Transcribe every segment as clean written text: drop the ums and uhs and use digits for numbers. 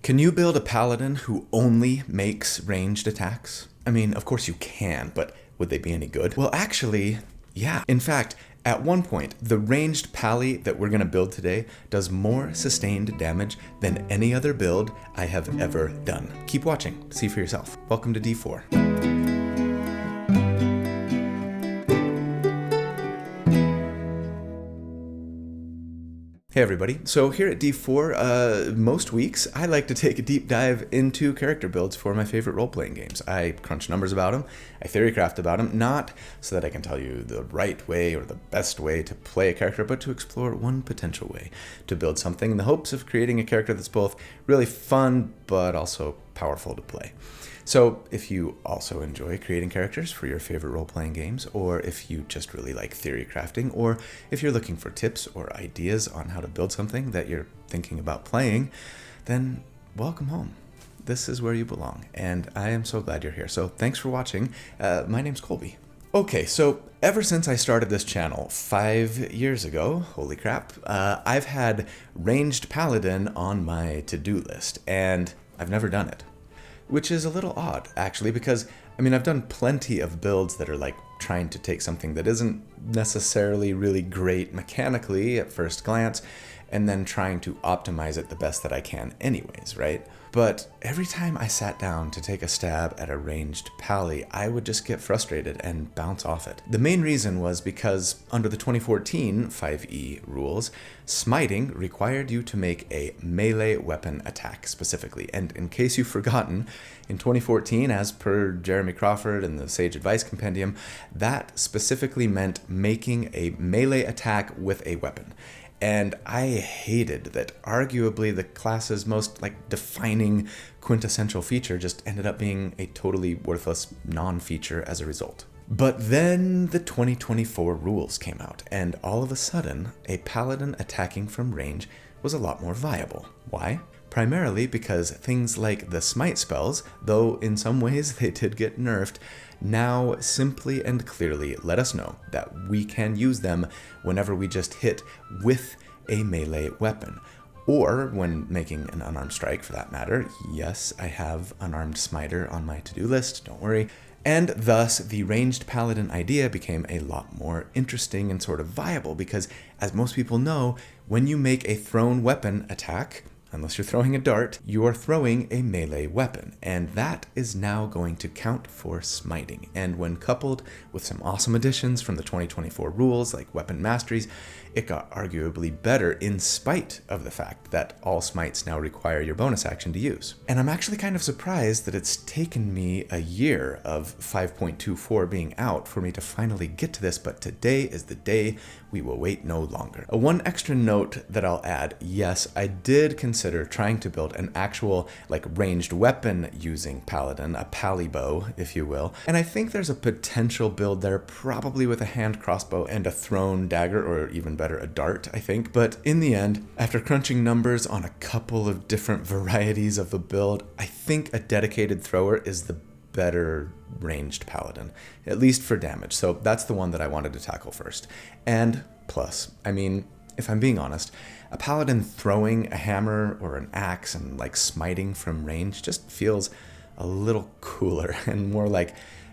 Can you build a paladin who only makes ranged attacks? I mean, of course you can, but would they be any good? Well, actually, yeah. In fact, at one point, the ranged pally that we're going to build today does more sustained damage than any other build I have ever done. Keep watching, see for yourself. Welcome to D4. Hey everybody, so here at D4, most weeks I like to take a deep dive into character builds for my favorite role-playing games. I crunch numbers about them, I theorycraft about them, not so that I can tell you the right way or the best way to play a character, but to explore one potential way to build something in the hopes of creating a character that's both really fun, but also powerful to play. So if you also enjoy creating characters for your favorite role-playing games, or if you just really like theory crafting, or if you're looking for tips or ideas on how to build something that you're thinking about playing, then welcome home. This is where you belong, and I am so glad you're here. So thanks for watching. My name's Colby. Okay, so ever since I started this channel 5 years ago, holy crap, I've had Ranged Paladin on my to-do list, and I've never done it. Which is a little odd, actually, because, I mean, I've done plenty of builds that are like trying to take something that isn't necessarily really great mechanically at first glance, and then trying to optimize it the best that I can anyways, right? But every time I sat down to take a stab at a ranged pally, I would just get frustrated and bounce off it. The main reason was because under the 2014 5e rules, smiting required you to make a melee weapon attack specifically. And in case you've forgotten, in 2014, as per Jeremy Crawford and the Sage Advice Compendium, that specifically meant making a melee attack with a weapon. And I hated that arguably the class's most defining quintessential feature just ended up being a totally worthless non-feature as a result. But then the 2024 rules came out, and all of a sudden, a paladin attacking from range was a lot more viable. Why? Primarily because things like the smite spells, though in some ways they did get nerfed, now simply and clearly let us know that we can use them whenever we just hit with a melee weapon. Or when making an unarmed strike, for that matter. Yes, I have unarmed smiter on my to-do list, don't worry. And thus, the ranged paladin idea became a lot more interesting and sort of viable because, as most people know, when you make a thrown weapon attack, unless you're throwing a dart, you are throwing a melee weapon, and that is now going to count for smiting. And when coupled with some awesome additions from the 2024 rules, like weapon masteries, it got arguably better in spite of the fact that all smites now require your bonus action to use. And I'm actually kind of surprised that it's taken me a year of 5.24 being out for me to finally get to this, but today is the day we will wait no longer. One extra note that I'll add, yes, I did consider trying to build an actual ranged weapon using paladin, a pally bow, if you will, and I think there's a potential build there, probably with a hand crossbow and a thrown dagger, or even better, a dart, I think. But in the end, after crunching numbers on a couple of different varieties of the build, I think a dedicated thrower is the better ranged paladin, at least for damage. So that's the one that I wanted to tackle first. And plus, I mean, if I'm being honest, a paladin throwing a hammer or an axe and smiting from range just feels a little cooler and more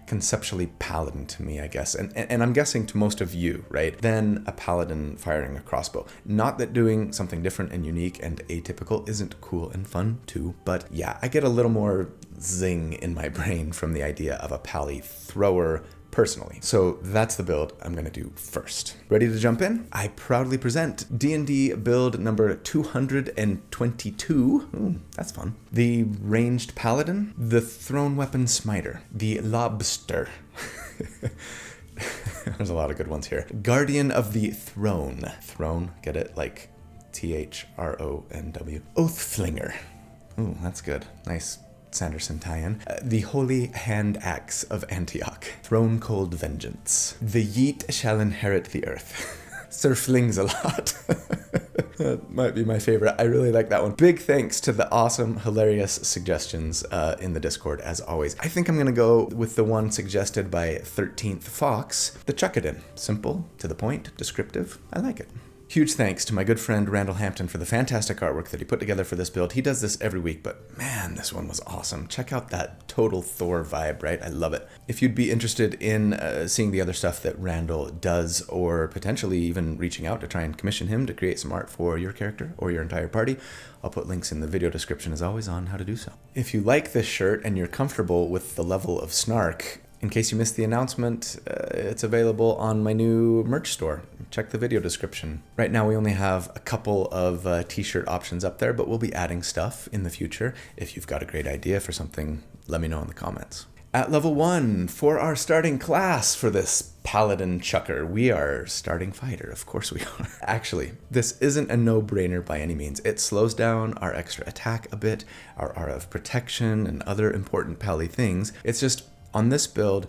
conceptually paladin to me, I guess, and I'm guessing to most of you, right, than a paladin firing a crossbow. Not that doing something different and unique and atypical isn't cool and fun too, but yeah, I get a little more zing in my brain from the idea of a pally thrower personally. So that's the build I'm going to do first. Ready to jump in? I proudly present D&D build number 222. Ooh, that's fun. The ranged paladin, the thrown weapon smiter, the lobster. There's a lot of good ones here. Guardian of the throne. Throne, get it? Thronw. Oathflinger. Ooh, that's good. Nice Sanderson tie-in. The Holy Hand Axe of Antioch. Throne Cold Vengeance. The Yeet shall inherit the earth. Sir Flings a lot. That might be my favorite. I really like that one. Big thanks to the awesome, hilarious suggestions in the Discord, as always. I think I'm going to go with the one suggested by 13th Fox, the Chuckadin. Simple, to the point, descriptive. I like it. Huge thanks to my good friend Randall Hampton for the fantastic artwork that he put together for this build. He does this every week, but man, this one was awesome. Check out that total Thor vibe, right? I love it. If you'd be interested in seeing the other stuff that Randall does, or potentially even reaching out to try and commission him to create some art for your character or your entire party, I'll put links in the video description as always on how to do so. If you like this shirt and you're comfortable with the level of snark, in case you missed the announcement, it's available on my new merch store. Check the video description. Right now we only have a couple of t-shirt options up there, but we'll be adding stuff in the future. If you've got a great idea for something, let me know in the comments. At level 1, for our starting class for this Paladin Chucker, we are starting fighter. Of course we are. Actually, this isn't a no-brainer by any means. It slows down our extra attack a bit, our aura of protection, and other important pally things. It's just, on this build,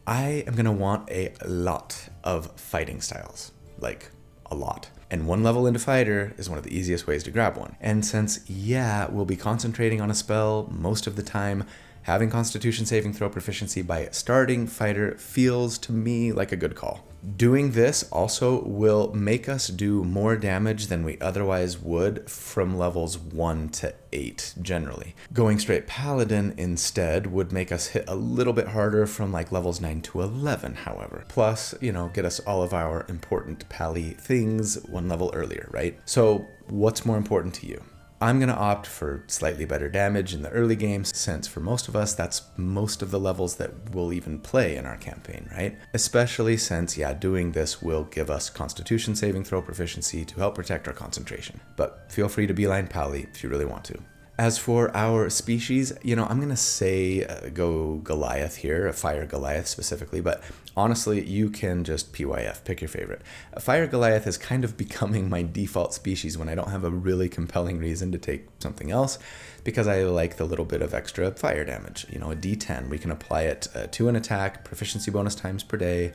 I am going to want a lot of fighting styles. Like, a lot. And 1 level into fighter is one of the easiest ways to grab one. And since, we'll be concentrating on a spell most of the time, having Constitution saving throw proficiency by starting fighter feels to me like a good call. Doing this also will make us do more damage than we otherwise would from levels 1 to 8 generally. Going straight Paladin instead would make us hit a little bit harder from like levels 9 to 11, however. Plus, get us all of our important pally things 1 level earlier, right? So what's more important to you? I'm going to opt for slightly better damage in the early games, since for most of us, that's most of the levels that we'll even play in our campaign, right? Especially since, doing this will give us Constitution saving throw proficiency to help protect our concentration. But feel free to beeline pally if you really want to. As for our species, I'm going to say go Goliath here, a Fire Goliath specifically, but honestly, you can just PYF, pick your favorite. A Fire Goliath is kind of becoming my default species when I don't have a really compelling reason to take something else, because I like the little bit of extra fire damage. A D10, we can apply it to an attack, proficiency bonus times per day,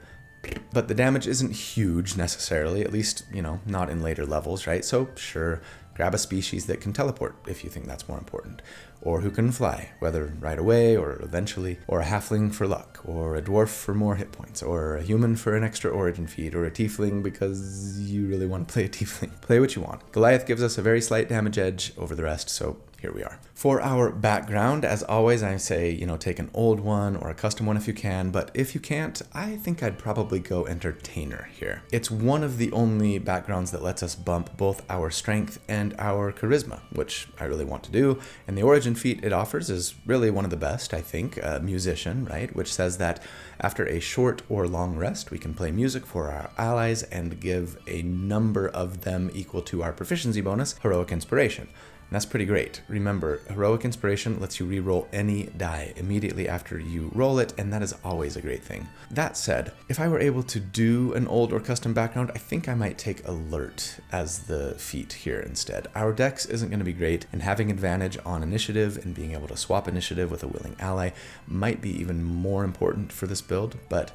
but the damage isn't huge necessarily, at least, not in later levels, right? So sure, grab a species that can teleport if you think that's more important, or who can fly, whether right away or eventually, or a halfling for luck, or a dwarf for more hit points, or a human for an extra origin feed, or a tiefling because you really want to play a tiefling. Play what you want. Goliath gives us a very slight damage edge over the rest, so here we are. For our background, as always, I say, take an old one or a custom one if you can, but if you can't, I think I'd probably go Entertainer here. It's one of the only backgrounds that lets us bump both our strength and our charisma, which I really want to do, and the origin feat it offers is really one of the best, I think, Musician, right, which says that after a short or long rest, we can play music for our allies and give a number of them equal to our proficiency bonus, Heroic Inspiration. And that's pretty great. Remember, Heroic Inspiration lets you reroll any die immediately after you roll it, and that is always a great thing. That said, if I were able to do an old or custom background, I think I might take Alert as the feat here instead. Our dex isn't going to be great, and having advantage on initiative and being able to swap initiative with a willing ally might be even more important for this build, but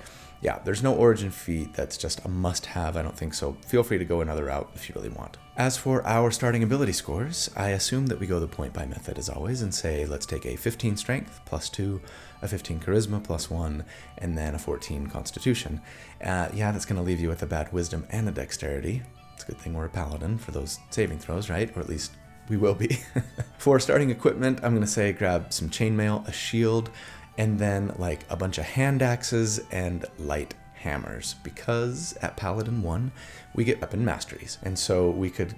there's no origin feat that's just a must-have, I don't think, so feel free to go another route if you really want. As for our starting ability scores, I assume that we go the point buy method as always and say let's take a 15 strength plus 2, a 15 charisma plus 1, and then a 14 constitution. That's going to leave you with a bad wisdom and a dexterity. It's a good thing we're a paladin for those saving throws, right? Or at least we will be. For starting equipment, I'm going to say grab some chainmail, a shield, and then like a bunch of hand axes and light hammers, because at Paladin 1 we get weapon masteries, and so we could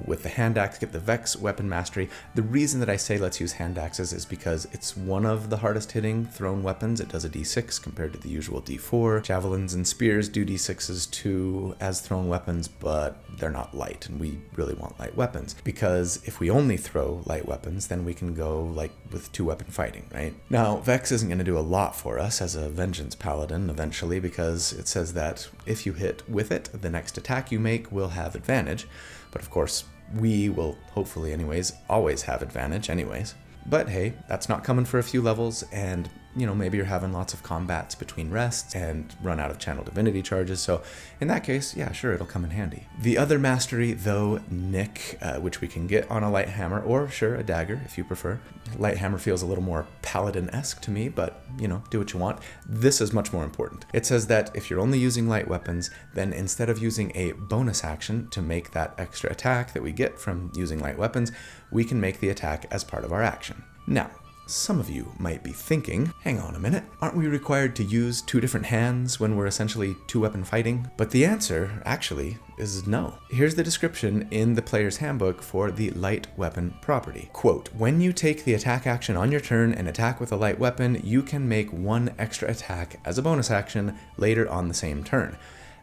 with the hand axe get the Vex weapon mastery. The reason that I say let's use hand axes is because it's one of the hardest hitting thrown weapons. It does a d6 compared to the usual d4. Javelins and spears do d6s too as thrown weapons, but they're not light, and we really want light weapons, because if we only throw light weapons, then we can go like with 2-weapon fighting, right? Now Vex isn't going to do a lot for us as a Vengeance Paladin eventually, because it says that if you hit with it, the next attack you make will have advantage, but of course we will hopefully anyways always have advantage anyways. But hey, that's not coming for a few levels, and maybe you're having lots of combats between rests and run out of channel divinity charges. So in that case, yeah, sure, it'll come in handy. The other mastery, though, Nick, which we can get on a light hammer, or sure, a dagger if you prefer. Light hammer feels a little more paladin-esque to me, but do what you want. This is much more important. It says that if you're only using light weapons, then instead of using a bonus action to make that extra attack that we get from using light weapons, we can make the attack as part of our action. Now, some of you might be thinking, hang on a minute, aren't we required to use 2 different hands when we're essentially 2-weapon fighting? But the answer, actually, is no. Here's the description in the player's handbook for the light weapon property. Quote, when you take the attack action on your turn and attack with a light weapon, you can make 1 extra attack as a bonus action later on the same turn.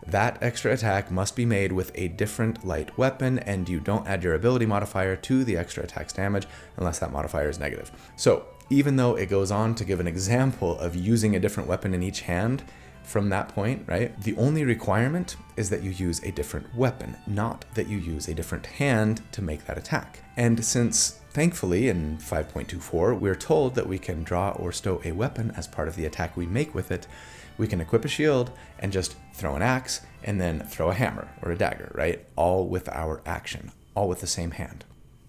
That extra attack must be made with a different light weapon, and you don't add your ability modifier to the extra attack's damage unless that modifier is negative. So even though it goes on to give an example of using a different weapon in each hand from that point, right? The only requirement is that you use a different weapon, not that you use a different hand to make that attack. And since thankfully in 5.24, we're told that we can draw or stow a weapon as part of the attack we make with it, we can equip a shield and just throw an axe and then throw a hammer or a dagger, right? All with our action, all with the same hand.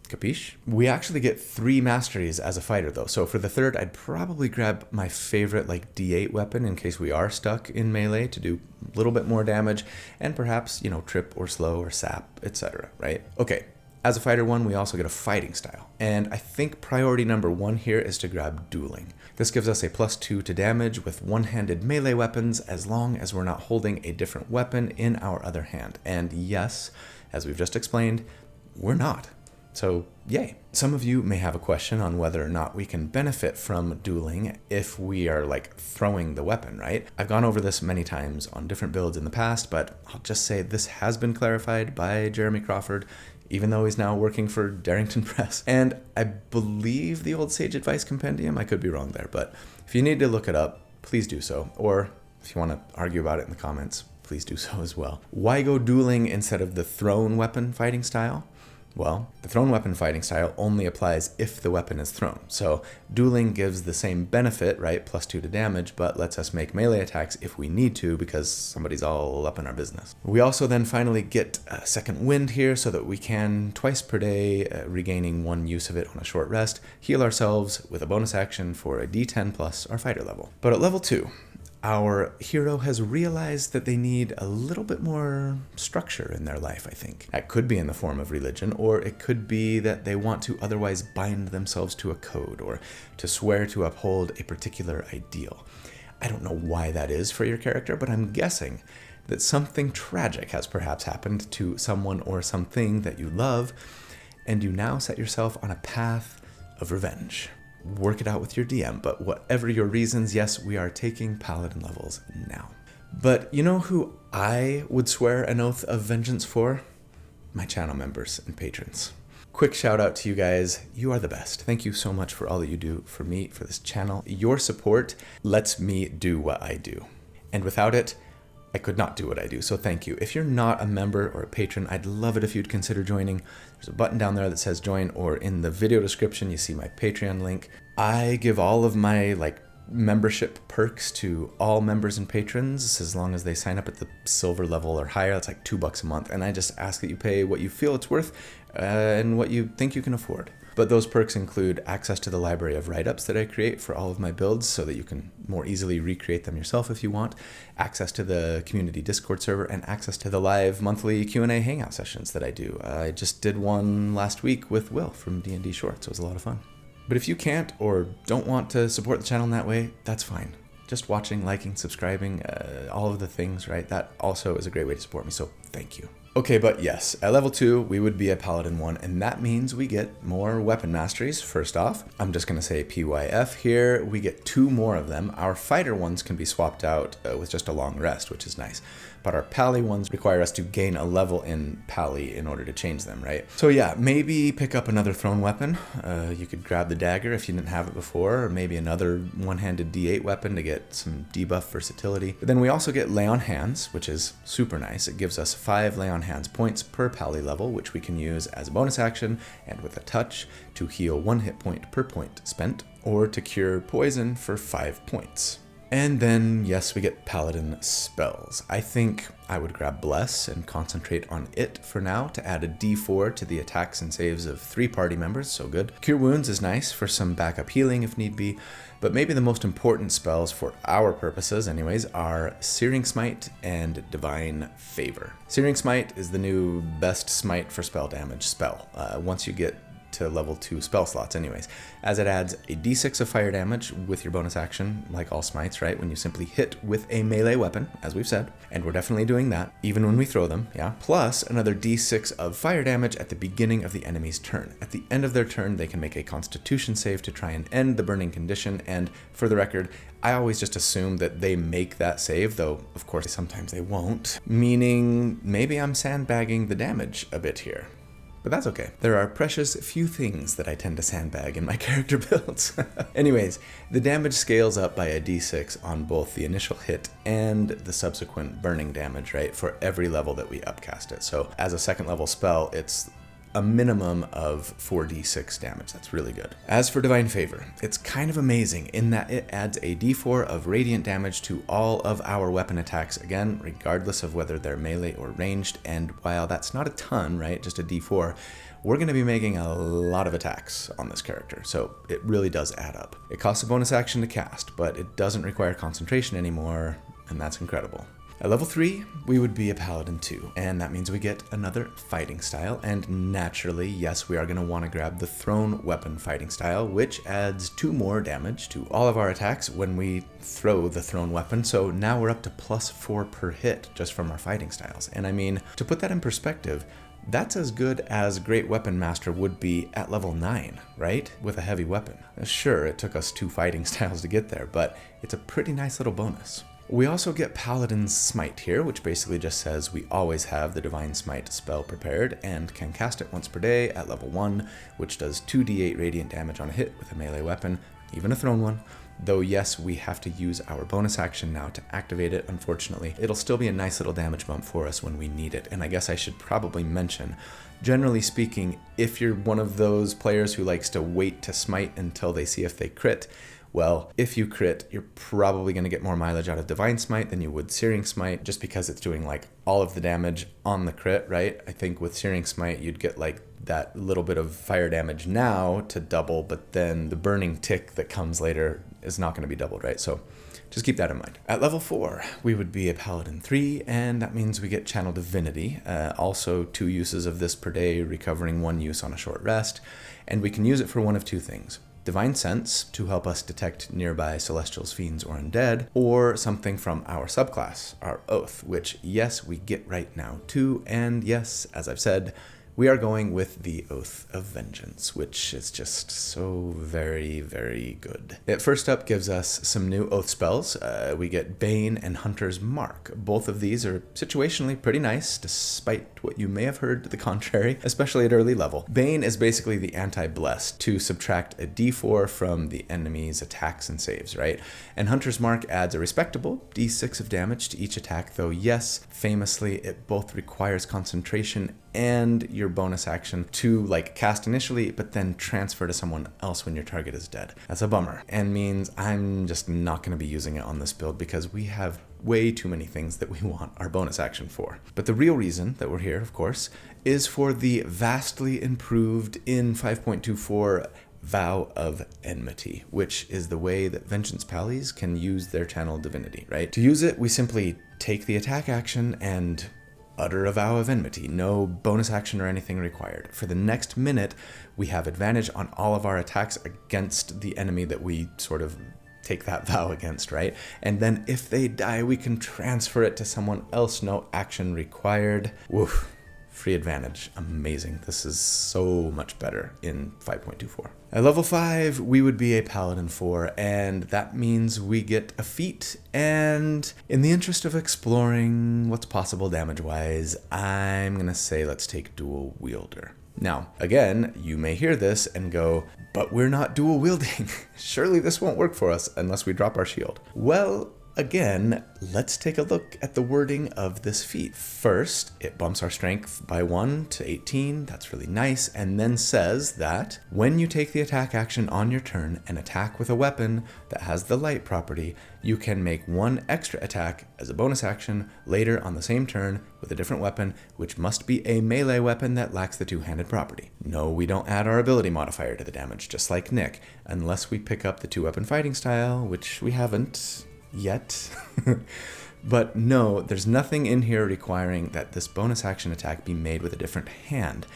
Capiche? We actually get 3 masteries as a fighter though. So for the third, I'd probably grab my favorite D8 weapon in case we are stuck in melee to do a little bit more damage and perhaps, trip or slow or sap, etc., right? Okay. As a fighter 1, we also get a fighting style. And I think priority number 1 here is to grab dueling. This gives us a +2 to damage with one-handed melee weapons as long as we're not holding a different weapon in our other hand. And yes, as we've just explained, we're not. So yay. Some of you may have a question on whether or not we can benefit from dueling if we are throwing the weapon, right? I've gone over this many times on different builds in the past, but I'll just say this has been clarified by Jeremy Crawford, even though he's now working for Darrington Press. And I believe the old Sage Advice Compendium, I could be wrong there, but if you need to look it up, please do so. Or if you want to argue about it in the comments, please do so as well. Why go dueling instead of the thrown weapon fighting style? Well, the thrown weapon fighting style only applies if the weapon is thrown. So dueling gives the same benefit, right? +2 to damage, but lets us make melee attacks if we need to because somebody's all up in our business. We also then finally get a second wind here so that we can twice per day, regaining 1 use of it on a short rest, heal ourselves with a bonus action for a D10 plus our fighter level. But at level 2, our hero has realized that they need a little bit more structure in their life, I think. That could be in the form of religion, or it could be that they want to otherwise bind themselves to a code or to swear to uphold a particular ideal. I don't know why that is for your character, but I'm guessing that something tragic has perhaps happened to someone or something that you love, and you now set yourself on a path of revenge. Work it out with your DM, but whatever your reasons, yes, we are taking paladin levels now. But you know who I would swear an oath of vengeance for? My channel members and patrons. Quick shout out to you guys. You are the best. Thank you so much for all that you do for me, for this channel. Your support lets me do what I do. And without it, I could not do what I do, so thank you. If you're not a member or a patron, I'd love it if you'd consider joining. There's a button down there that says join, or in the video description, you see my Patreon link. I give all of my membership perks to all members and patrons as long as they sign up at the silver level or higher. That's $2 a month, and I just ask that you pay what you feel it's worth and what you think you can afford. But those perks include access to the library of write-ups that I create for all of my builds so that you can more easily recreate them yourself if you want, access to the community Discord server, and access to the live monthly Q&A hangout sessions that I do. I just did one last week with Will from D&D Shorts. It was a lot of fun. But if you can't or don't want to support the channel in that way, that's fine. Just watching, liking, subscribing, all of the things, right? That also is a great way to support me, so thank you. Okay, but yes, at level 2, we would be a Paladin 1, and that means we get more weapon masteries. First off, I'm just going to say PYF here. We get 2 more of them. Our fighter ones can be swapped out with just a long rest, which is nice. But our Pally ones require us to gain a level in Pally in order to change them, right? So yeah, maybe pick up another thrown weapon. You could grab the dagger if you didn't have it before, or maybe another one-handed D8 weapon to get some debuff versatility. But then we also get lay on hands, which is super nice. It gives us 5 lay on on-hands points per pally level, which we can use as a bonus action and with a touch to heal 1 hit point per point spent, or to cure poison for 5 points. And then, yes, we get paladin spells. I think I would grab Bless and concentrate on it for now to add a d4 to the attacks and saves of 3 party members, so good. Cure Wounds is nice for some backup healing if need be, but maybe the most important spells for our purposes anyways are Searing Smite and Divine Favor. Searing Smite is the new best smite for spell damage spell, once you get to level 2 spell slots anyways, as it adds a d6 of fire damage with your bonus action, like all smites, right, when you simply hit with a melee weapon, as we've said, and we're definitely doing that, even when we throw them, yeah, plus another d6 of fire damage at the beginning of the enemy's turn. At the end of their turn, they can make a constitution save to try and end the burning condition, and for the record, I always just assume that they make that save, though of course sometimes they won't, meaning maybe I'm sandbagging the damage a bit here. But that's okay. There are precious few things that I tend to sandbag in my character builds. Anyways, the damage scales up by a d6 on both the initial hit and the subsequent burning damage, right, for every level that we upcast it. So as a second level spell, it's a minimum of 4d6 damage. That's really good. As for Divine Favor, it's kind of amazing in that it adds a d4 of radiant damage to all of our weapon attacks, again, regardless of whether they're melee or ranged, and while that's not a ton, right, just a d4, we're going to be making a lot of attacks on this character, so it really does add up. It costs a bonus action to cast, but it doesn't require concentration anymore, and that's incredible. At level 3, we would be a Paladin 2, and that means we get another fighting style, and naturally, yes, we are going to want to grab the thrown weapon fighting style, which adds 2 more damage to all of our attacks when we throw the thrown weapon, so now we're up to +4 per hit just from our fighting styles. And I mean, to put that in perspective, that's as good as Great Weapon Master would be at level 9, right? With a heavy weapon. Sure, it took us 2 fighting styles to get there, but it's a pretty nice little bonus. We also get Paladin's Smite here, which basically just says we always have the Divine Smite spell prepared and can cast it once per day at level 1, which does 2d8 radiant damage on a hit with a melee weapon, even a thrown one. Though yes, we have to use our bonus action now to activate it, unfortunately. It'll still be a nice little damage bump for us when we need it, and I guess I should probably mention, generally speaking, if you're one of those players who likes to wait to smite until they see if they crit, well, if you crit, you're probably going to get more mileage out of Divine Smite than you would Searing Smite, just because it's doing like all of the damage on the crit, right? I think with Searing Smite, you'd get like that little bit of fire damage now to double, but then the burning tick that comes later is not going to be doubled, right? So just keep that in mind. At level 4, we would be a Paladin 3, and that means we get Channel Divinity. Also 2 uses of this per day, recovering 1 use on a short rest, and we can use it for one of 2 things. Divine Sense, to help us detect nearby celestials, fiends, or undead, or something from our subclass, our Oath, which, yes, we get right now too, and yes, as I've said, we are going with the Oath of Vengeance, which is just so very, very good. It first up gives us some new Oath spells. We get Bane and Hunter's Mark. Both of these are situationally pretty nice, despite what you may have heard to the contrary, especially at early level. Bane is basically the anti-blessed, to subtract a d4 from the enemy's attacks and saves, right? And Hunter's Mark adds a respectable d6 of damage to each attack, though yes, famously, it both requires concentration and your bonus action to like cast initially, but then transfer to someone else when your target is dead. That's a bummer, and means I'm just not going to be using it on this build because we have way too many things that we want our bonus action for. But the real reason that we're here, of course, is for the vastly improved in 5.24 Vow of Enmity, which is the way that Vengeance Pallies can use their Channel Divinity, right? To use it, we simply take the attack action and utter a vow of enmity, no bonus action or anything required. For the next minute, we have advantage on all of our attacks against the enemy that we sort of take that vow against, right? And then if they die, we can transfer it to someone else, no action required. Woof. Free advantage. Amazing. This is so much better in 5.24. At level 5, we would be a Paladin 4, and that means we get a feat, and in the interest of exploring what's possible damage-wise, I'm gonna say let's take Dual Wielder. Now, again, you may hear this and go, but we're not dual wielding. Surely this won't work for us unless we drop our shield. Well, again, let's take a look at the wording of this feat. First, it bumps our strength by 1 to 18. That's really nice. And then says that when you take the attack action on your turn and attack with a weapon that has the light property, you can make one extra attack as a bonus action later on the same turn with a different weapon, which must be a melee weapon that lacks the two-handed property. No, we don't add our ability modifier to the damage, just like Nick, unless we pick up the two-weapon fighting style, which we haven't yet. But no, there's nothing in here requiring that this bonus action attack be made with a different hand,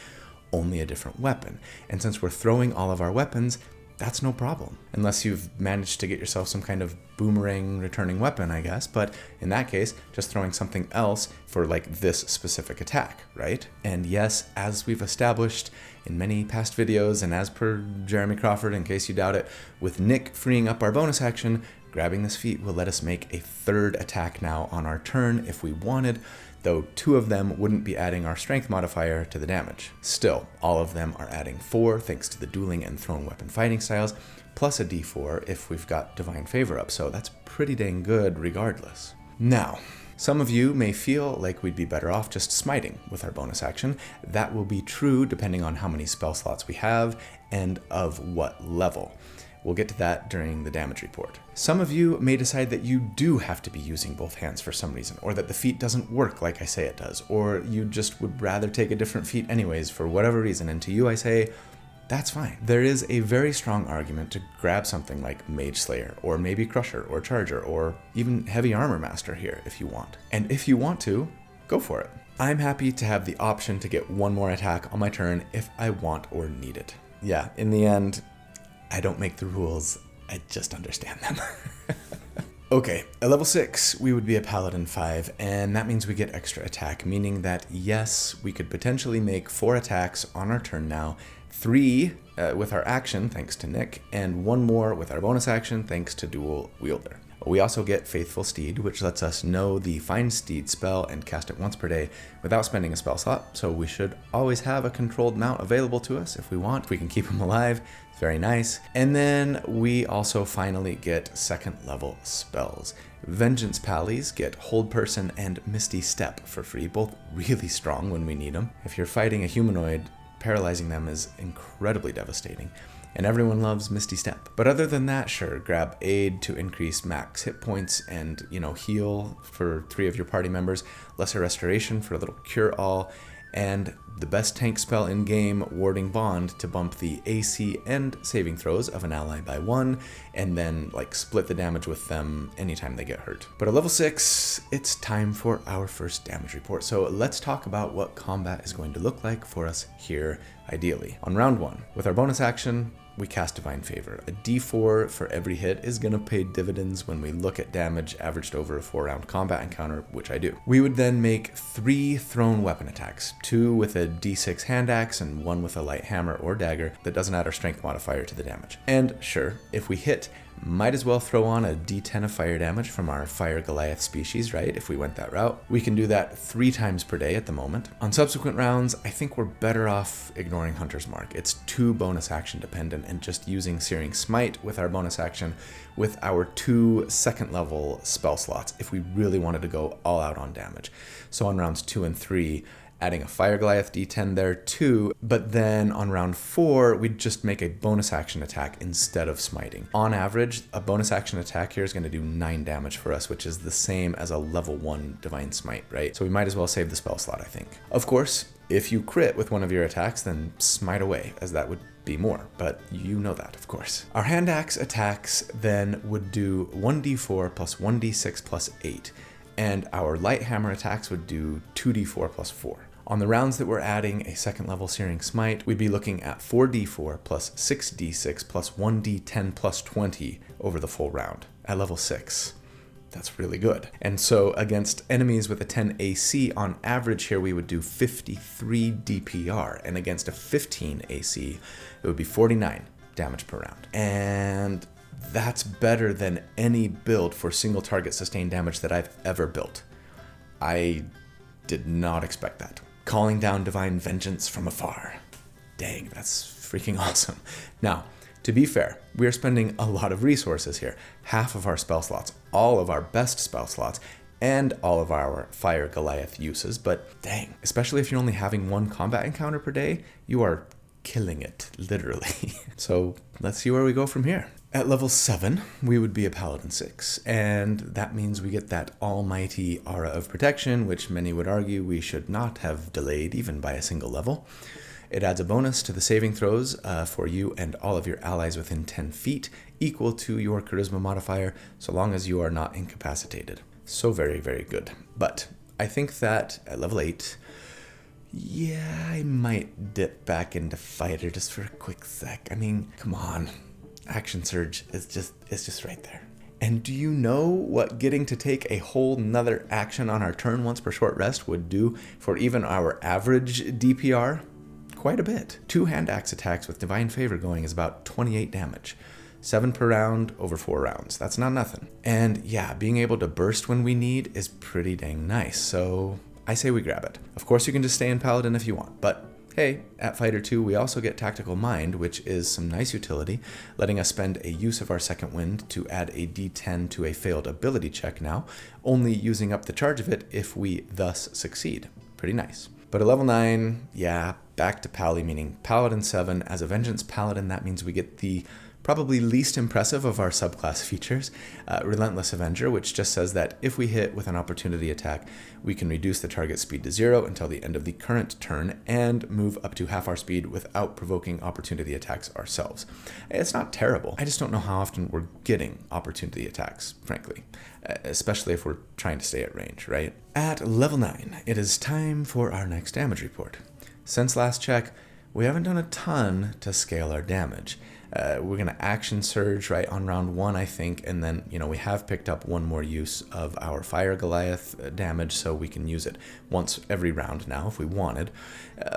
only a different weapon. And since we're throwing all of our weapons, that's no problem. Unless you've managed to get yourself some kind of boomerang returning weapon, I guess. But in that case, just throwing something else for like this specific attack, right? And yes, as we've established in many past videos, and as per Jeremy Crawford, in case you doubt it, with Nick freeing up our bonus action, grabbing this feat will let us make a third attack now on our turn if we wanted, though 2 of them wouldn't be adding our strength modifier to the damage. Still, all of them are adding 4 thanks to the dueling and thrown weapon fighting styles, plus a d4 if we've got Divine Favor up, so that's pretty dang good regardless. Now, some of you may feel like we'd be better off just smiting with our bonus action. That will be true depending on how many spell slots we have and of what level. We'll get to that during the damage report. Some of you may decide that you do have to be using both hands for some reason, or that the feat doesn't work like I say it does, or you just would rather take a different feat anyways for whatever reason, and to you I say, that's fine. There is a very strong argument to grab something like Mage Slayer, or maybe Crusher, or Charger, or even Heavy Armor Master here if you want. And if you want to, go for it. I'm happy to have the option to get one more attack on my turn if I want or need it. Yeah, in the end, I don't make the rules, I just understand them. Okay, at level 6, we would be a Paladin 5, and that means we get extra attack, meaning that yes, we could potentially make 4 attacks on our turn now, 3 with our action, thanks to Nick, and 1 more with our bonus action, thanks to Dual Wielder. We also get Faithful Steed, which lets us know the Find Steed spell and cast it once per day without spending a spell slot, so we should always have a controlled mount available to us if we want. If we can keep him alive, it's very nice. And then we also finally get 2nd level spells. Vengeance Pallies get Hold Person and Misty Step for free, both really strong when we need them. If you're fighting a humanoid, paralyzing them is incredibly devastating. And everyone loves Misty Step. But other than that, sure, grab Aid to increase max hit points and, heal for 3 of your party members, Lesser Restoration for a little cure-all, and the best tank spell in-game, Warding Bond, to bump the AC and saving throws of an ally by 1, and then, split the damage with them anytime they get hurt. But at level 6, it's time for our first damage report, so let's talk about what combat is going to look like for us here, ideally. On round 1, with our bonus action, we cast Divine Favor. A d4 for every hit is going to pay dividends when we look at damage averaged over a 4-round combat encounter, which I do. We would then make 3 thrown weapon attacks, 2 with a d6 hand axe and 1 with a light hammer or dagger that doesn't add our strength modifier to the damage. And sure, if we hit, might as well throw on a d10 of fire damage from our Fire Goliath species, right, if we went that route. We can do that 3 times per day at the moment. On subsequent rounds, I think we're better off ignoring Hunter's Mark. It's too bonus action dependent and just using Searing Smite with our bonus action with our 2 2nd level spell slots if we really wanted to go all out on damage. So on rounds 2 and 3, adding a Fire Goliath d10 there too, but then on round 4, we'd just make a bonus action attack instead of smiting. On average, a bonus action attack here is going to do 9 damage for us, which is the same as a level 1 Divine Smite, right? So we might as well save the spell slot, I think. Of course, if you crit with one of your attacks, then smite away, as that would be more, but you know that, of course. Our hand axe attacks then would do 1d4 plus 1d6 plus 8, and our light hammer attacks would do 2d4 plus 4. On the rounds that we're adding a 2nd level Searing Smite, we'd be looking at 4d4 plus 6d6 plus 1d10 plus 20 over the full round at level 6. That's really good. And so against enemies with a 10 AC, on average here we would do 53 DPR, and against a 15 AC, it would be 49 damage per round. And that's better than any build for single target sustained damage that I've ever built. I did not expect that. Calling down Divine Vengeance from afar. Dang, that's freaking awesome. Now, To be fair, we are spending a lot of resources here. Half of our spell slots, all of our best spell slots, and all of our Fire Goliath uses, but dang, especially if you're only having one combat encounter per day, you are killing it, literally. So let's see where we go from here. At level 7, we would be a Paladin 6, and that means we get that almighty Aura of Protection, which many would argue we should not have delayed even by a single level. It adds a bonus to the saving throws for you and all of your allies within 10 feet, equal to your Charisma modifier, so long as you are not incapacitated. So very, very good. But I think that at level 8, yeah, I might dip back into Fighter just for a quick sec. I mean, come on. Action Surge is just right there. And do you know what getting to take a whole nother action on our turn once per short rest would do for even our average DPR? Quite a bit. 2 hand axe attacks with Divine Favor going is about 28 damage. 7 per round over 4 rounds. That's not nothing. And yeah, being able to burst when we need is pretty dang nice, so I say we grab it. Of course you can just stay in Paladin if you want, but hey, at Fighter 2 we also get Tactical Mind, which is some nice utility, letting us spend a use of our second wind to add a d10 to a failed ability check now, only using up the charge of it if we thus succeed. Pretty nice. But at level 9, yeah, back to Pally, meaning Paladin 7. As a Vengeance Paladin, that means we get the probably least impressive of our subclass features, Relentless Avenger, which just says that if we hit with an opportunity attack, we can reduce the target speed to 0 until the end of the current turn and move up to half our speed without provoking opportunity attacks ourselves. It's not terrible. I just don't know how often we're getting opportunity attacks, frankly, especially if we're trying to stay at range, right? At level 9, it is time for our next damage report. Since last check, we haven't done a ton to scale our damage. We're going to Action Surge right on round 1, I think, and then, we have picked up one more use of our Fire Goliath damage, so we can use it once every round now if we wanted,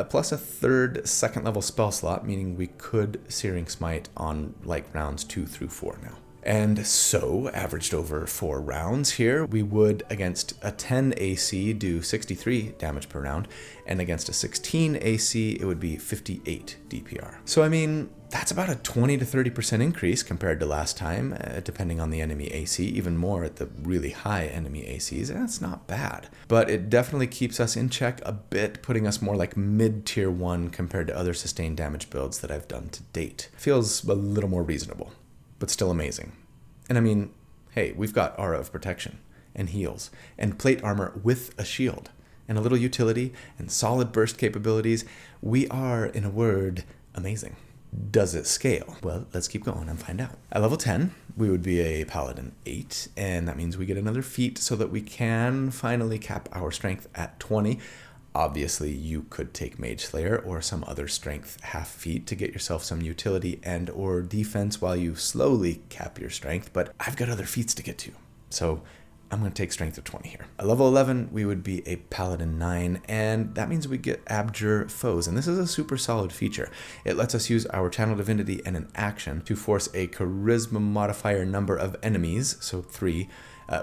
plus a third second level spell slot, meaning we could Searing Smite on rounds 2 through 4 now. And so, averaged over 4 rounds here, we would, against a 10 AC, do 63 damage per round, and against a 16 AC, it would be 58 DPR. So, I mean, that's about a 20 to 30% increase compared to last time, depending on the enemy AC, even more at the really high enemy ACs, and that's not bad. But it definitely keeps us in check a bit, putting us more like mid-tier 1 compared to other sustained damage builds that I've done to date. Feels a little more reasonable, but still amazing. And I mean, hey, we've got Aura of Protection, and heals, and plate armor with a shield, and a little utility, and solid burst capabilities. We are, in a word, amazing. Does it scale? Well, let's keep going and find out. At level 10, we would be a Paladin 8, and that means we get another feat so that we can finally cap our strength at 20. Obviously, you could take Mage Slayer or some other strength half feat to get yourself some utility and or defense while you slowly cap your strength, but I've got other feats to get to, so I'm going to take strength of 20 here. At level 11, we would be a Paladin 9, and that means we get Abjure Foes, and this is a super solid feature. It lets us use our Channel Divinity and an action to force a Charisma modifier number of enemies, so 3,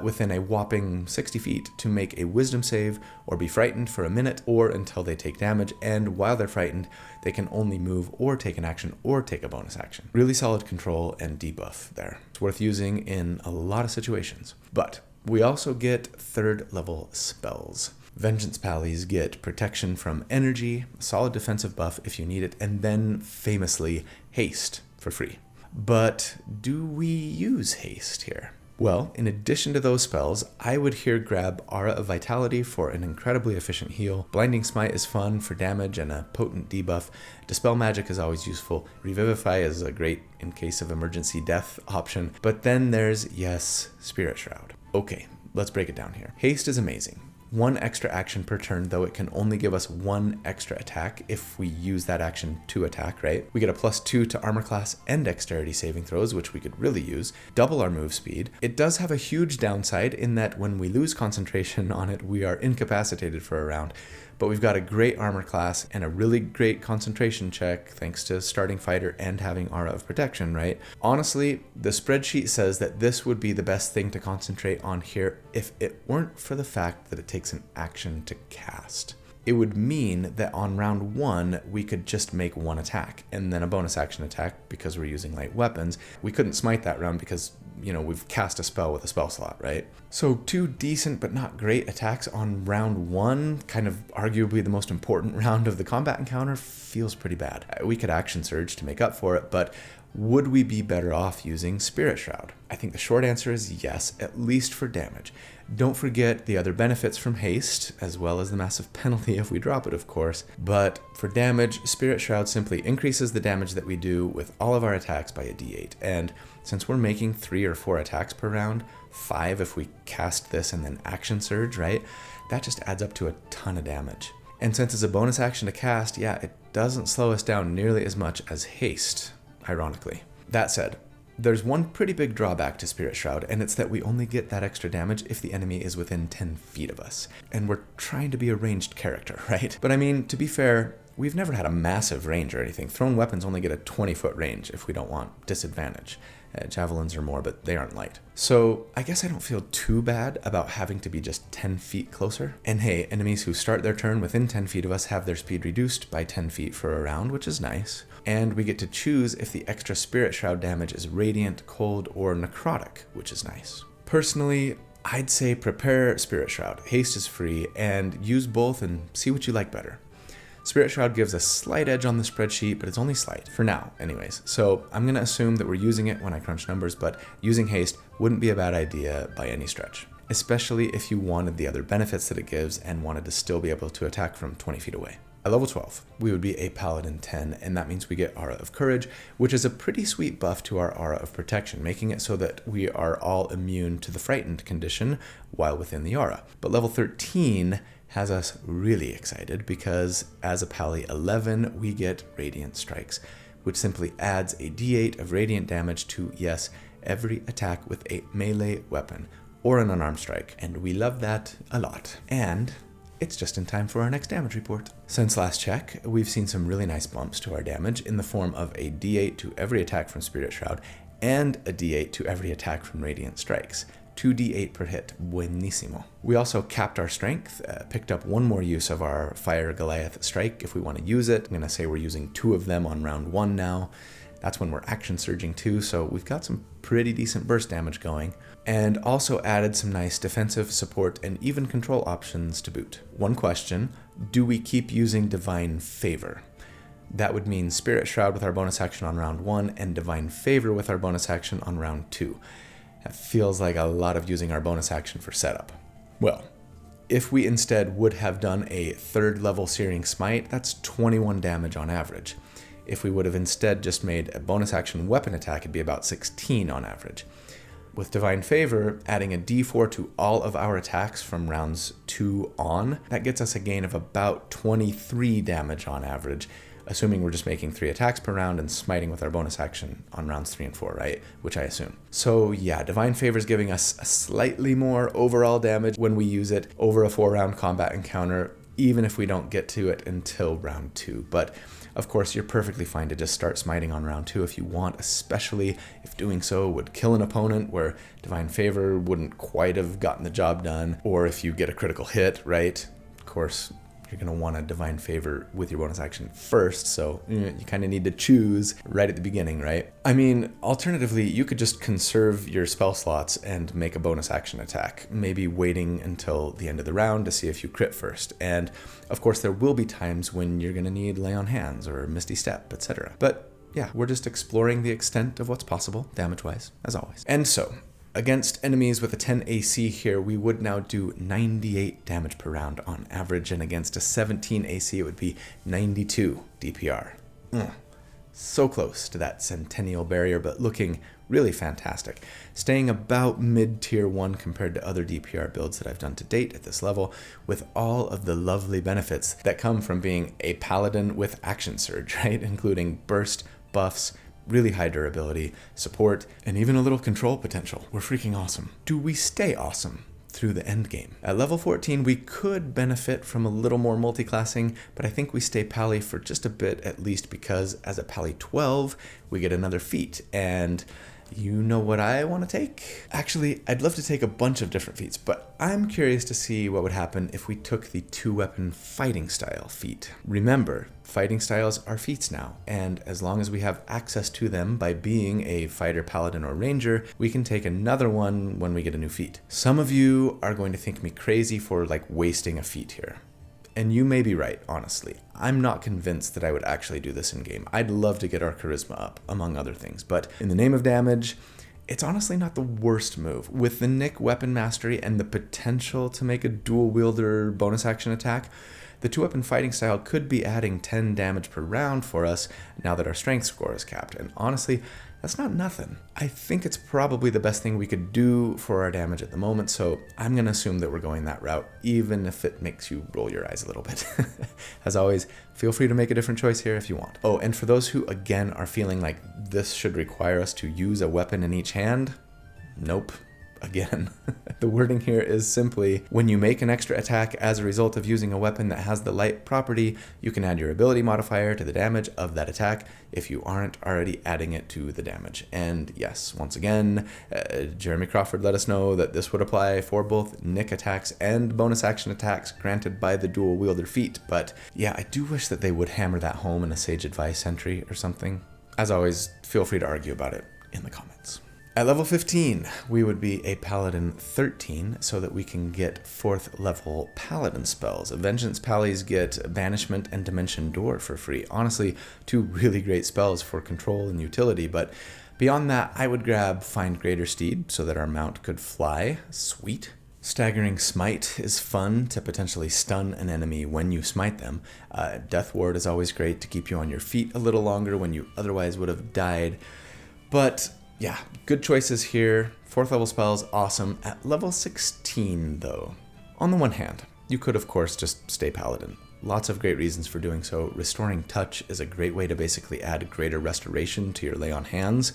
within a whopping 60 feet to make a Wisdom save or be frightened for a minute or until they take damage, and while they're frightened, they can only move or take an action or take a bonus action. Really solid control and debuff there. It's worth using in a lot of situations. But we also get 3rd level spells. Vengeance Pallies get protection from energy, solid defensive buff if you need it, and then famously haste for free. But do we use haste here? Well, in addition to those spells, I would here grab Aura of Vitality for an incredibly efficient heal. Blinding Smite is fun for damage and a potent debuff. Dispel Magic is always useful. Revivify is a great in case of emergency death option. But then there's, yes, Spirit Shroud. Okay, let's break it down here. Haste is amazing. 1 extra action per turn, though it can only give us 1 extra attack if we use that action to attack, right? We get a +2 to armor class and dexterity saving throws, which we could really use, double our move speed. It does have a huge downside in that when we lose concentration on it, we are incapacitated for a round, but we've got a great armor class and a really great concentration check thanks to starting fighter and having Aura of Protection, right? Honestly, the spreadsheet says that this would be the best thing to concentrate on here if it weren't for the fact that it takes an action to cast. it would mean that on round 1, we could just make one attack and then a bonus action attack because we're using light weapons. We couldn't smite that round because, we've cast a spell with a spell slot, right? So 2 decent but not great attacks on round 1, kind of arguably the most important round of the combat encounter, feels pretty bad. We could action surge to make up for it, but would we be better off using Spirit Shroud? I think the short answer is yes, at least for damage. Don't forget the other benefits from haste, as well as the massive penalty if we drop it, of course. But for damage, Spirit Shroud simply increases the damage that we do with all of our attacks by a d8. And since we're making 3 or 4 attacks per round, 5 if we cast this and then action surge, right? That just adds up to a ton of damage. And since it's a bonus action to cast, it doesn't slow us down nearly as much as haste, ironically. That said, there's one pretty big drawback to Spirit Shroud, and it's that we only get that extra damage if the enemy is within 10 feet of us. And we're trying to be a ranged character, right? But I mean, to be fair, we've never had a massive range or anything. Thrown weapons only get a 20-foot range if we don't want disadvantage. Javelins are more, but they aren't light. So I guess I don't feel too bad about having to be just 10 feet closer. And hey, enemies who start their turn within 10 feet of us have their speed reduced by 10 feet for a round, which is nice. And we get to choose if the extra Spirit Shroud damage is radiant, cold, or necrotic, which is nice. Personally, I'd say prepare Spirit Shroud. Haste is free, and use both and see what you like better. Spirit Shroud gives a slight edge on the spreadsheet, but it's only slight, for now anyways. So I'm going to assume that we're using it when I crunch numbers, but using haste wouldn't be a bad idea by any stretch, especially if you wanted the other benefits that it gives and wanted to still be able to attack from 20 feet away. At level 12, we would be a Paladin 10, and that means we get Aura of Courage, which is a pretty sweet buff to our Aura of Protection, making it so that we are all immune to the Frightened condition while within the Aura. But level 13 has us really excited because as a Pally 11, we get Radiant Strikes, which simply adds a d8 of radiant damage to, yes, every attack with a melee weapon or an unarmed strike, and we love that a lot. And it's just in time for our next damage report. Since last check, we've seen some really nice bumps to our damage in the form of a d8 to every attack from Spirit Shroud and a d8 to every attack from Radiant Strikes. 2d8 per hit, buenissimo. We also capped our strength, picked up one more use of our Fire Goliath strike if we want to use it. I'm going to say we're using 2 of them on round 1 now. That's when we're action surging too, so we've got some pretty decent burst damage going. And also added some nice defensive, support, and even control options to boot. One question, do we keep using Divine Favor? That would mean Spirit Shroud with our bonus action on round 1 and Divine Favor with our bonus action on round 2. That feels like a lot of using our bonus action for setup. Well, if we instead would have done a 3rd level Searing Smite, that's 21 damage on average. If we would have instead just made a bonus action weapon attack, it'd be about 16 on average. With Divine Favor, adding a d4 to all of our attacks from rounds 2 on, that gets us a gain of about 23 damage on average, assuming we're just making 3 attacks per round and smiting with our bonus action on rounds 3 and 4, right? Which I assume. So yeah, Divine Favor is giving us a slightly more overall damage when we use it over a 4-round combat encounter, even if we don't get to it until round 2. But of course, you're perfectly fine to just start smiting on round 2 if you want, especially if doing so would kill an opponent where Divine Favor wouldn't quite have gotten the job done, or if you get a critical hit, right? Of course, you're going to want a Divine Favor with your bonus action first, so you kind of need to choose right at the beginning, right? I mean, alternatively, you could just conserve your spell slots and make a bonus action attack, maybe waiting until the end of the round to see if you crit first. And of course, there will be times when you're going to need Lay on Hands or Misty Step, etc. But yeah, we're just exploring the extent of what's possible, damage-wise, as always. And so, against enemies with a 10 AC here, we would now do 98 damage per round on average, and against a 17 AC, it would be 92 DPR. So close to that Centennial barrier, but looking really fantastic. Staying about mid-tier 1 compared to other DPR builds that I've done to date at this level, with all of the lovely benefits that come from being a Paladin with Action Surge, right? Including burst, buffs, really high durability, support, and even a little control potential. We're freaking awesome. Do we stay awesome through the end game? At level 14, we could benefit from a little more multiclassing, but I think we stay Pally for just a bit at least, because as a Pally 12, we get another feat, and You know what I want to take? Actually, I'd love to take a bunch of different feats, but I'm curious to see what would happen if we took the 2-weapon fighting style feat. Remember, fighting styles are feats now, and as long as we have access to them by being a fighter, paladin, or ranger, we can take another one when we get a new feat. Some of you are going to think me crazy for wasting a feat here. And you may be right, honestly. I'm not convinced that I would actually do this in game. I'd love to get our charisma up, among other things, but in the name of damage, it's honestly not the worst move. With the Nick weapon mastery and the potential to make a dual wielder bonus action attack, the 2-weapon fighting style could be adding 10 damage per round for us now that our strength score is capped. And honestly, that's not nothing. I think it's probably the best thing we could do for our damage at the moment, so I'm going to assume that we're going that route, even if it makes you roll your eyes a little bit. As always, feel free to make a different choice here if you want. Oh, and for those who, again, are feeling like this should require us to use a weapon in each hand, nope. Again, the wording here is simply, when you make an extra attack as a result of using a weapon that has the light property, you can add your ability modifier to the damage of that attack if you aren't already adding it to the damage. And yes, once again, Jeremy Crawford let us know that this would apply for both Nick attacks and bonus action attacks granted by the dual wielder feat. But yeah, I do wish that they would hammer that home in a Sage Advice entry or something. As always, feel free to argue about it in the comments. At level 15, we would be a Paladin 13 so that we can get 4th level Paladin spells. Vengeance Pallies get Banishment and Dimension Door for free. Honestly, 2 really great spells for control and utility, but beyond that, I would grab Find Greater Steed so that our mount could fly. Sweet. Staggering Smite is fun to potentially stun an enemy when you smite them. Death Ward is always great to keep you on your feet a little longer when you otherwise would have died. But yeah, good choices here. 4th level spells, awesome. At level 16, though, on the one hand, you could, of course, just stay Paladin. Lots of great reasons for doing so. Restoring Touch is a great way to basically add greater restoration to your lay on hands.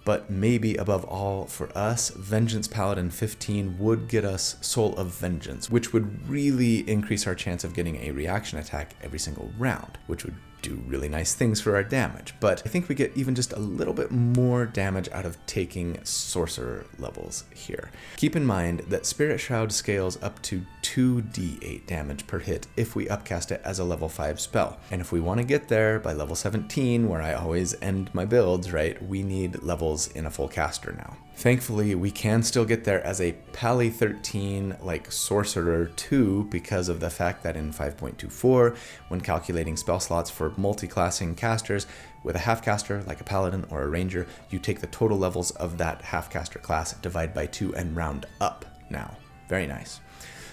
But maybe above all for us, Vengeance Paladin 15 would get us Soul of Vengeance, which would really increase our chance of getting a reaction attack every single round, which would do really nice things for our damage. But I think we get even just a little bit more damage out of taking sorcerer levels here. Keep in mind that Spirit Shroud scales up to 2d8 damage per hit if we upcast it as a level 5 spell. And if we want to get there by level 17, where I always end my builds, right, we need levels in a full caster now. Thankfully, we can still get there as a Pally 13 like Sorcerer 2 because of the fact that in 5.24, when calculating spell slots for multi-classing casters, with a half-caster like a Paladin or a Ranger, you take the total levels of that half-caster class, divide by 2, and round up now. Very nice.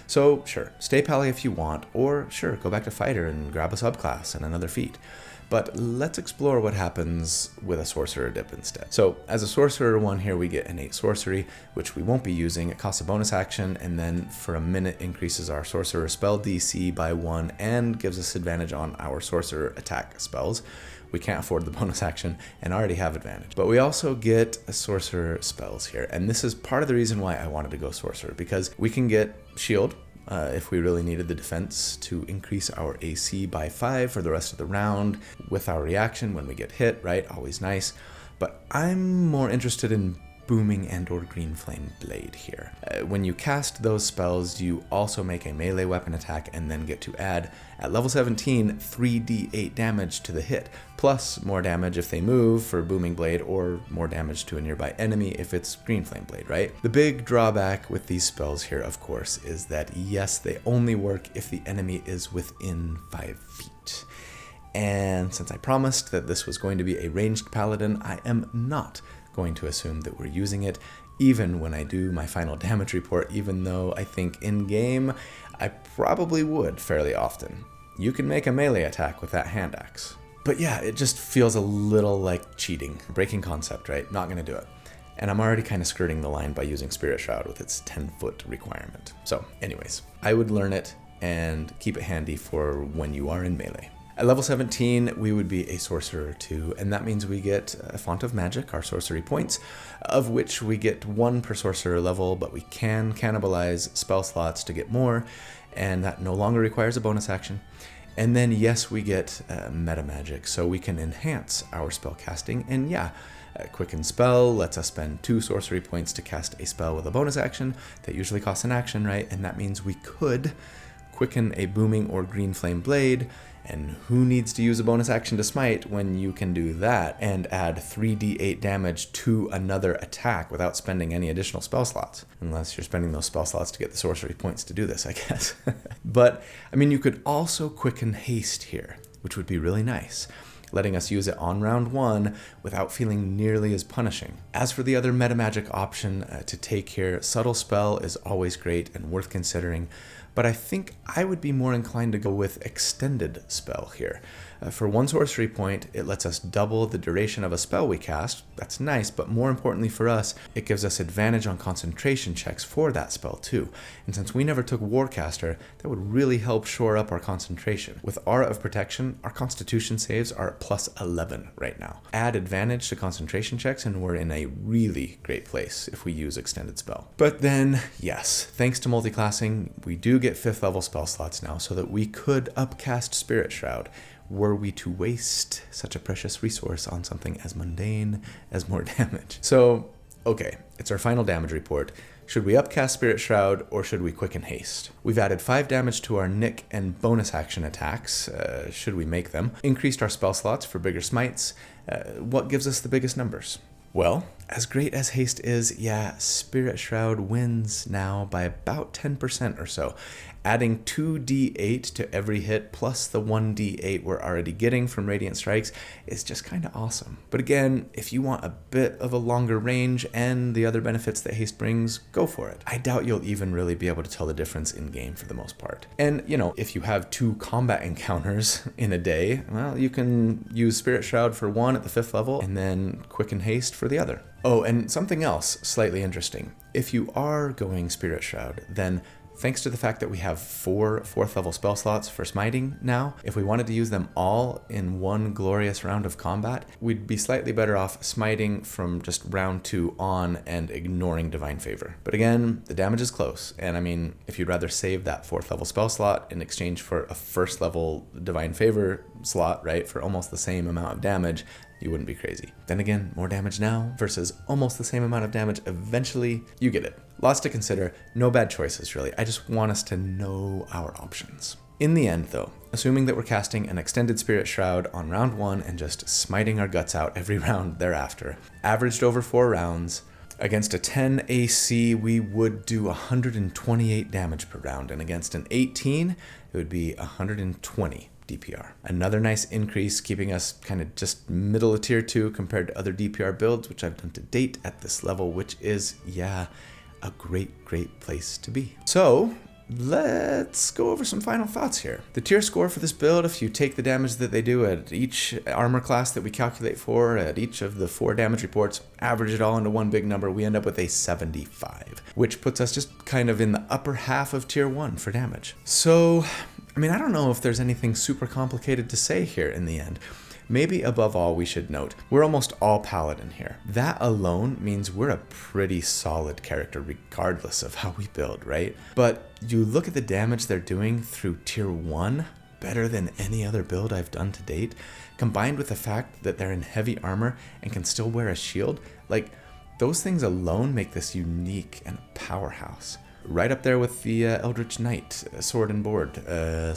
So sure, stay Pally if you want, or sure, go back to Fighter and grab a subclass and another feat. But let's explore what happens with a Sorcerer dip instead. So as a Sorcerer 1 here, we get Innate Sorcery, which we won't be using. It costs a bonus action, and then for a minute increases our Sorcerer spell DC by 1 and gives us advantage on our Sorcerer attack spells. We can't afford the bonus action and already have advantage. But we also get Sorcerer spells here, and this is part of the reason why I wanted to go Sorcerer, because we can get Shield, if we really needed the defense to increase our AC by 5 for the rest of the round with our reaction when we get hit, right? Always nice. But I'm more interested in Booming and or Green Flame Blade here. When you cast those spells, you also make a melee weapon attack and then get to add, at level 17, 3d8 damage to the hit, plus more damage if they move for Booming Blade, or more damage to a nearby enemy if it's Green Flame Blade, right? The big drawback with these spells here, of course, is that yes, they only work if the enemy is within 5 feet. And since I promised that this was going to be a ranged paladin, I am not going to assume that we're using it, even when I do my final damage report, even though I think in-game I probably would fairly often. You can make a melee attack with that hand axe. But yeah, it just feels a little like cheating. Breaking concept, right? Not gonna do it. And I'm already kind of skirting the line by using Spirit Shroud with its 10-foot requirement. So anyways, I would learn it and keep it handy for when you are in melee. At level 17, we would be a Sorcerer 2, and that means we get a Font of Magic, our sorcery points, of which we get 1 per sorcerer level, but we can cannibalize spell slots to get more, and that no longer requires a bonus action. And then yes, we get meta magic, so we can enhance our spell casting, and yeah, Quicken Spell lets us spend 2 sorcery points to cast a spell with a bonus action. That usually costs an action, right? And that means we could quicken a booming or green flame blade, and who needs to use a bonus action to smite when you can do that and add 3d8 damage to another attack without spending any additional spell slots? Unless you're spending those spell slots to get the sorcery points to do this, I guess. But, I mean, you could also quicken haste here, which would be really nice, letting us use it on round 1 without feeling nearly as punishing. As for the other meta magic option to take here, Subtle Spell is always great and worth considering, but I think I would be more inclined to go with Extended Spell here. For 1 sorcery point, it lets us double the duration of a spell we cast. That's nice, but more importantly for us, it gives us advantage on concentration checks for that spell too. And since we never took Warcaster, that would really help shore up our concentration. With Aura of Protection, our constitution saves are at plus 11 right now. Add advantage to concentration checks and we're in a really great place if we use Extended Spell. But then, yes, thanks to multiclassing, we do get 5th level spell slots now so that we could upcast Spirit Shroud, were we to waste such a precious resource on something as mundane as more damage. So, okay, it's our final damage report. Should we upcast Spirit Shroud or should we quicken haste? We've added 5 damage to our Nick and bonus action attacks, should we make them. Increased our spell slots for bigger smites. What gives us the biggest numbers? Well, as great as haste is, yeah, Spirit Shroud wins now by about 10% or so. Adding 2d8 to every hit plus the 1d8 we're already getting from Radiant Strikes is just kind of awesome. But again, if you want a bit of a longer range and the other benefits that haste brings, go for it. I doubt you'll even really be able to tell the difference in game for the most part. And, you know, if you have 2 combat encounters in a day, well, you can use Spirit Shroud for 1 at the 5th level and then Quicken Haste for the other. Oh, and something else slightly interesting. If you are going Spirit Shroud, then thanks to the fact that we have 4 4th level spell slots for smiting now, if we wanted to use them all in one glorious round of combat, we'd be slightly better off smiting from just round 2 on and ignoring Divine Favor. But again, the damage is close, and I mean, if you'd rather save that 4th level spell slot in exchange for a 1st level Divine Favor slot, right, for almost the same amount of damage, you wouldn't be crazy. Then again, more damage now versus almost the same amount of damage eventually, you get it. Lots to consider, no bad choices really. I just want us to know our options. In the end though, assuming that we're casting an Extended Spirit Shroud on round 1 and just smiting our guts out every round thereafter, averaged over 4 rounds, against a 10 AC, we would do 128 damage per round, and against an 18, it would be 120. DPR. Another nice increase, keeping us kind of just middle of tier 2 compared to other DPR builds, which I've done to date at this level, which is, yeah, a great place to be. So, let's go over some final thoughts here. The tier score for this build, if you take the damage that they do at each armor class that we calculate for, at each of the 4 damage reports, average it all into one big number, we end up with a 75, which puts us just kind of in the upper half of tier 1 for damage. So, I mean, I don't know if there's anything super complicated to say here in the end. Maybe above all, we should note, we're almost all Paladin here. That alone means we're a pretty solid character regardless of how we build, right? But you look at the damage they're doing through tier 1, better than any other build I've done to date, combined with the fact that they're in heavy armor and can still wear a shield, like, those things alone make this unique and a powerhouse. Right up there with the Eldritch Knight sword and board,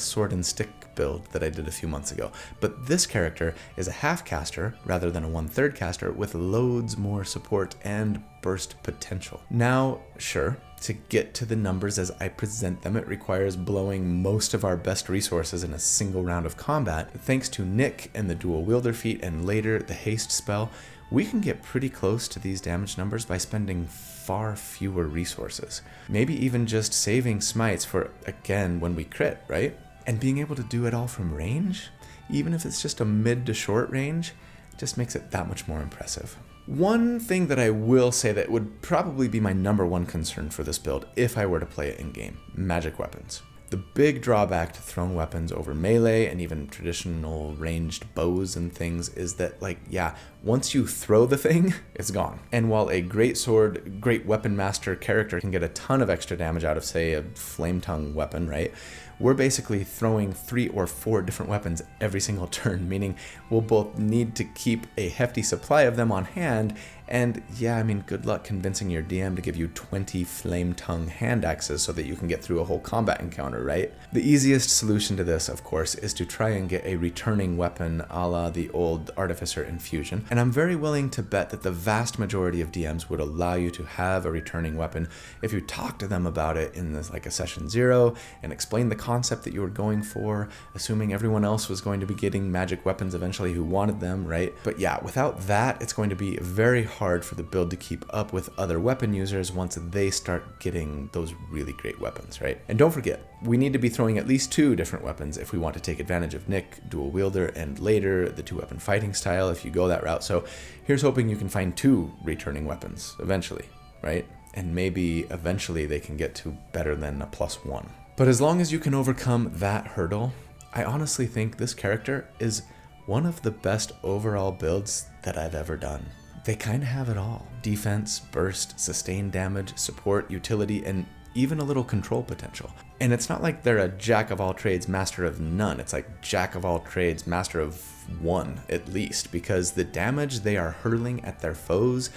sword and stick build that I did a few months ago. But this character is a half caster rather than a 1/3 caster with loads more support and burst potential. Now, sure, to get to the numbers as I present them, it requires blowing most of our best resources in a single round of combat. Thanks to Nick and the dual wielder feat and later the haste spell, we can get pretty close to these damage numbers by spending far fewer resources. Maybe even just saving smites for, again, when we crit, right? And being able to do it all from range, even if it's just a mid to short range, just makes it that much more impressive. One thing that I will say that would probably be my number 1 concern for this build if I were to play it in game: magic weapons. The big drawback to thrown weapons over melee and even traditional ranged bows and things is that, like, yeah, once you throw the thing, it's gone. And while a great sword, great weapon master character can get a ton of extra damage out of, say, a flame tongue weapon, right? We're basically throwing 3 or 4 different weapons every single turn, meaning we'll both need to keep a hefty supply of them on hand. And yeah, I mean, good luck convincing your DM to give you 20 flame tongue hand axes so that you can get through a whole combat encounter, right? The easiest solution to this, of course, is to try and get a returning weapon a la the old Artificer Infusion. And I'm very willing to bet that the vast majority of DMs would allow you to have a returning weapon if you talk to them about it in this, like a session 0, and explain the concept that you were going for, assuming everyone else was going to be getting magic weapons eventually who wanted them, right? But yeah, without that, it's going to be very hard for the build to keep up with other weapon users once they start getting those really great weapons, right? And don't forget, we need to be throwing at least 2 different weapons if we want to take advantage of Nick, dual wielder, and later the 2-weapon fighting style if you go that route. So here's hoping you can find 2 returning weapons eventually, right? And maybe eventually they can get to better than a +1. But as long as you can overcome that hurdle, I honestly think this character is one of the best overall builds that I've ever done. They kind of have it all. Defense, burst, sustained damage, support, utility, and even a little control potential. And it's not like they're a jack of all trades, master of none. It's like jack of all trades, master of one at least, because the damage they are hurling at their foes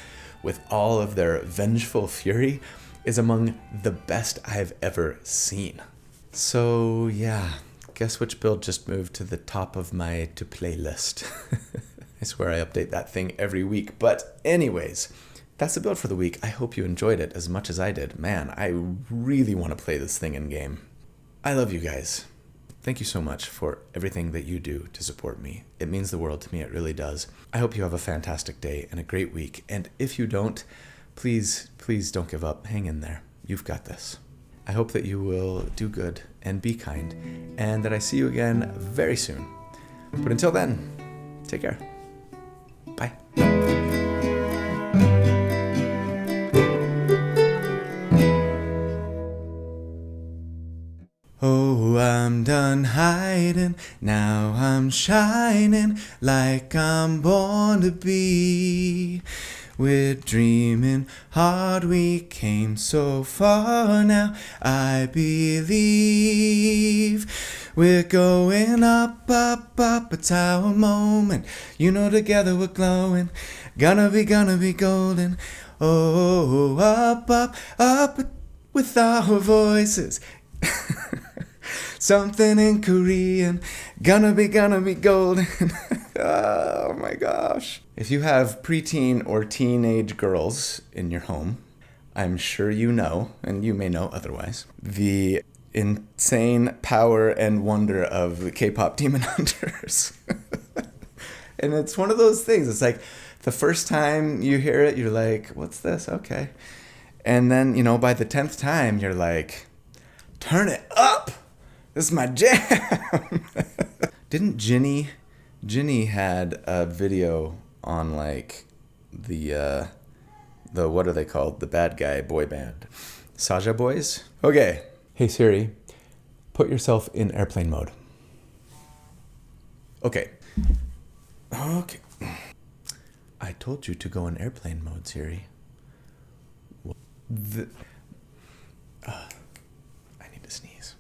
with all of their vengeful fury is among the best I've ever seen. So yeah, guess which build just moved to the top of my to play list. I swear I update that thing every week. But anyways, that's the build for the week. I hope you enjoyed it as much as I did. Man, I really want to play this thing in game. I love you guys. Thank you so much for everything that you do to support me. It means the world to me, it really does. I hope you have a fantastic day and a great week. And if you don't, please don't give up. Hang in there. You've got this. I hope that you will do good and be kind, and that I see you again very soon. But until then, take care. Bye. Oh, I'm done hiding, now I'm shining like I'm born to be. We're dreaming hard, we came so far now, I believe. We're going up, up, up, it's our moment. You know together we're glowing, gonna be golden. Oh, up, up, up with our voices. Something in Korean, gonna be golden. Oh my gosh. If you have preteen or teenage girls in your home, I'm sure you know, and you may know otherwise, the insane power and wonder of the K-pop Demon Hunters. And it's one of those things, it's like the first time you hear it, you're like, what's this? Okay. And then, by the 10th time, you're like, turn it up! This is my jam! Didn't Ginny had a video on like the what are they called? The bad guy boy band. Saja Boys? Okay. Hey Siri, put yourself in airplane mode. Okay. I told you to go in airplane mode, Siri. I need to sneeze.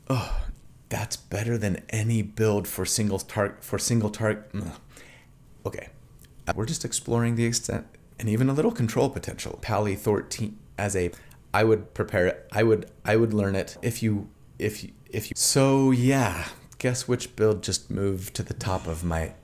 Oh, that's better than any build for single target. Okay, we're just exploring the extent and even a little control potential. Pally 13 as a, I would prepare it. I would learn it if you. So yeah, guess which build just moved to the top of my